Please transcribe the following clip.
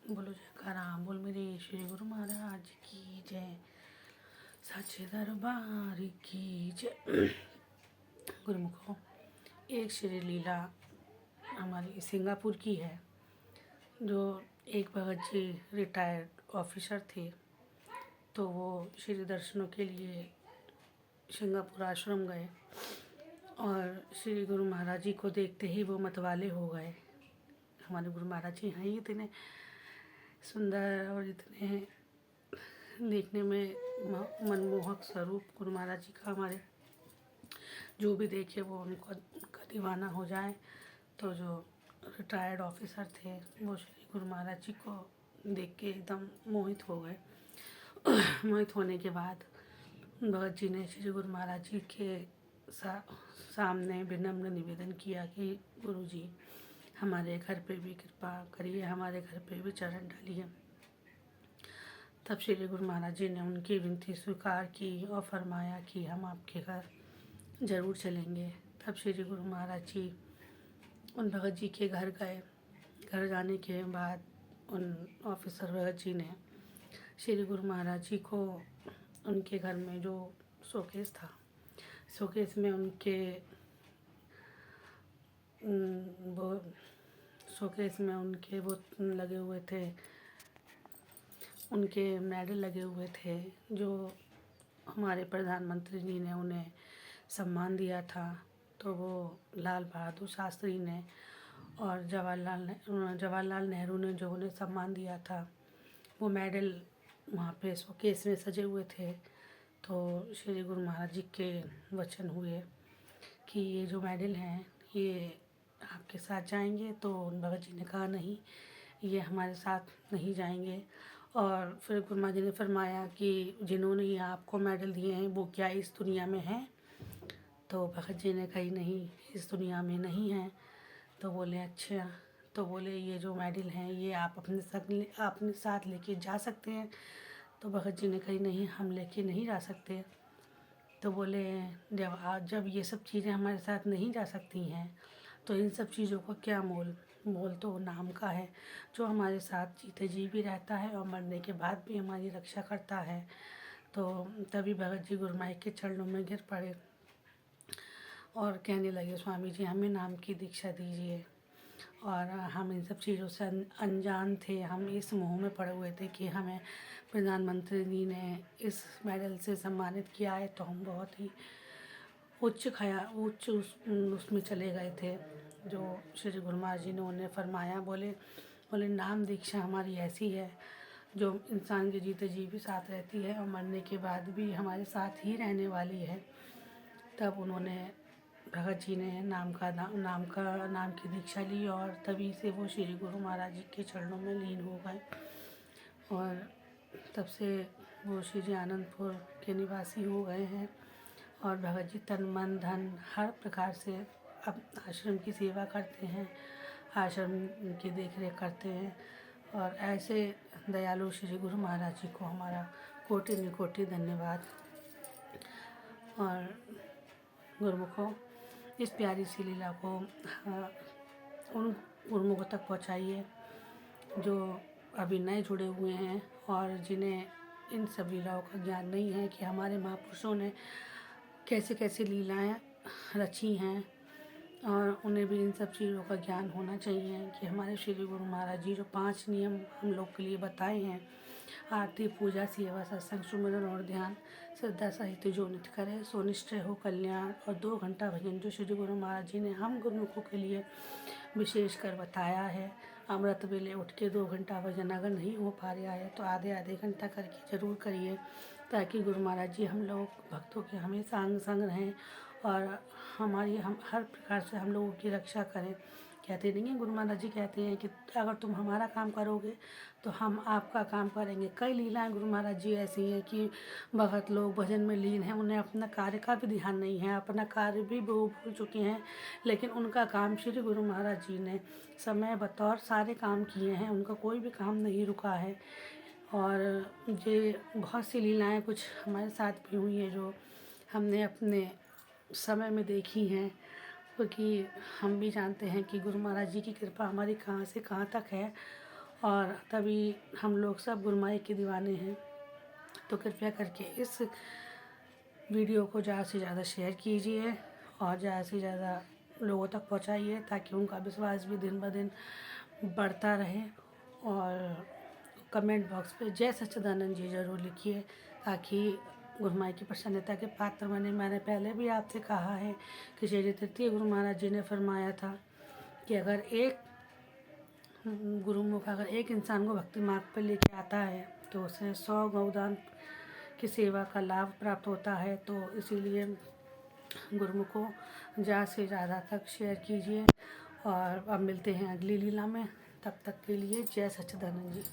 बोलो जयकारा बोल मेरे श्री गुरु महाराज की जय। सच्चे दरबार की जय। गुरुमुखों, एक श्री लीला हमारी सिंगापुर की है। जो एक भगत जी रिटायर्ड ऑफिसर थे, तो वो श्री दर्शनों के लिए सिंगापुर आश्रम गए और श्री गुरु महाराज जी को देखते ही वो मतवाले हो गए। हमारे गुरु महाराज जी हैं इतने सुंदर और इतने देखने में मनमोहक स्वरूप गुरु महाराज जी का, हमारे जो भी देखे वो उनका दीवाना हो जाए। तो जो रिटायर्ड ऑफिसर थे वो श्री गुरु महाराज जी को देख के एकदम मोहित हो गए। मोहित होने के बाद भगत जी ने श्री गुरु महाराज जी के सामने विनम्र निवेदन किया कि गुरु जी हमारे घर पे भी कृपा करिए, हमारे घर पे भी चरण डालिए। तब श्री गुरु महाराज जी ने उनकी विनती स्वीकार की और फरमाया कि हम आपके घर ज़रूर चलेंगे। तब श्री गुरु महाराज जी उन भगत जी के घर गए। घर जाने के बाद उन ऑफिसर भगत जी ने श्री गुरु महाराज जी को उनके घर में जो शोकेस था, शोकेस में वो लगे हुए थे, उनके मेडल लगे हुए थे जो हमारे प्रधानमंत्री जी ने उन्हें सम्मान दिया था। तो वो लाल बहादुर शास्त्री ने और जवाहरलाल नेहरू ने जो उन्हें सम्मान दिया था, वो मेडल वहाँ पे शोकेस में सजे हुए थे। तो श्री गुरु महाराज जी के वचन हुए कि ये जो मेडल हैं ये आपके साथ जाएंगे। तो उन भगत जी ने कहा नहीं, ये हमारे साथ नहीं जाएंगे। और फिर गुरु महाराज जी ने फरमाया कि जिन्होंने ये आपको मेडल दिए हैं वो क्या इस दुनिया में हैं? तो भगत जी ने कही नहीं, इस दुनिया में नहीं है। तो बोले अच्छा। तो बोले ये जो मेडल हैं ये आप अपने साथ लेके जा सकते हैं? तो भगत जी ने कही नहीं, हम लेके नहीं जा सकते। तो बोले जब ये सब चीज़ें हमारे साथ नहीं जा सकती हैं तो इन सब चीज़ों का क्या मोल? मोल तो नाम का है, जो हमारे साथ जीते जी भी रहता है और मरने के बाद भी हमारी रक्षा करता है। तो तभी भगत जी गुरु माई के चरणों में गिर पड़े और कहने लगे, स्वामी जी हमें नाम की दीक्षा दीजिए। और हम इन सब चीज़ों से अनजान थे, हम इस मोह में पड़े हुए थे कि हमें प्रधानमंत्री जी ने इस मेडल से सम्मानित किया है। तो हम बहुत ही उच्च उसमें चले गए थे। जो श्री गुरु महाराज जी ने उन्हें फरमाया, बोले नाम दीक्षा हमारी ऐसी है जो इंसान के जीते जी भी साथ रहती है और मरने के बाद भी हमारे साथ ही रहने वाली है। तब उन्होंने भगत जी ने नाम की दीक्षा ली और तभी से वो श्री गुरु महाराज जी के चरणों में लीन हो गए। और तब से वो श्री आनंदपुर के निवासी हो गए हैं और भगत जी तन मन धन हर प्रकार से अब आश्रम की सेवा करते हैं, आश्रम की देखरेख करते हैं। और ऐसे दयालु श्री गुरु महाराज जी को हमारा कोटि निकोटि धन्यवाद। और गुरुमुखों, इस प्यारी सी लीला को उन गुरुमुखों तक पहुँचाइए जो अभी नए जुड़े हुए हैं और जिन्हें इन सब लीलाओं का ज्ञान नहीं है कि हमारे महापुरुषों ने कैसे कैसे लीलाएं रची हैं। और उन्हें भी इन सब चीज़ों का ज्ञान होना चाहिए कि हमारे श्री गुरु महाराज जी जो 5 नियम हम लोग के लिए बताए हैं, आरती पूजा सेवा सत्संग सुमिरन और ध्यान श्रद्धा सहित जो नित्य करे सो निश्चय हो कल्याण। और 2 घंटा भजन जो श्री गुरु महाराज जी ने हम गुरुमुखों के लिए विशेष कर बताया है। अमृत वेले उठ के 2 घंटा भजन अगर नहीं हो पा रहा है तो आधे घंटा करके ज़रूर करिए, ताकि गुरु महाराज जी हम लोग भक्तों के हमेशा अंग संग रहें और हम हर प्रकार से हम लोगों की रक्षा करें। कहते नहीं हैं, गुरु महाराज जी कहते हैं कि अगर तुम हमारा काम करोगे तो हम आपका काम करेंगे। कई लीलाएं गुरु महाराज जी ऐसी हैं कि भगत लोग भजन में लीन हैं, उन्हें अपना कार्य का भी ध्यान नहीं है, अपना कार्य भी वो भूल चुके हैं, लेकिन उनका काम श्री गुरु महाराज जी ने समय बतौर सारे काम किए हैं, उनका कोई भी काम नहीं रुका है। और ये बहुत सी लीलाएं कुछ हमारे साथ भी हुई हैं जो हमने अपने समय में देखी हैं, क्योंकि हम भी जानते हैं कि गुरु महाराज जी की कृपा हमारी कहाँ से कहाँ तक है। और तभी हम लोग सब गुरुमाई के दीवाने हैं। तो कृपया करके इस वीडियो को ज़्यादा से ज़्यादा शेयर कीजिए और ज़्यादा से ज़्यादा लोगों तक पहुंचाइए, ताकि उनका विश्वास भी दिन ब दिन बढ़ता रहे। और कमेंट बॉक्स पे जय सच्चिदानंद जी ज़रूर लिखिए, ताकि गुरुमाई की प्रसन्नता के पात्र बने। मैंने पहले भी आपसे कहा है कि श्री तृतीय गुरु महाराज जी ने फरमाया था कि अगर एक गुरुमुख अगर एक इंसान को भक्ति मार्ग पर लेके आता है तो उसे 100 गौदान की सेवा का लाभ प्राप्त होता है। तो इसीलिए गुरुमुखों ज़्यादा से ज़्यादा तक शेयर कीजिए। और अब मिलते हैं अगली लीला में, तब तक के लिए जय सच्चिदानंद जी।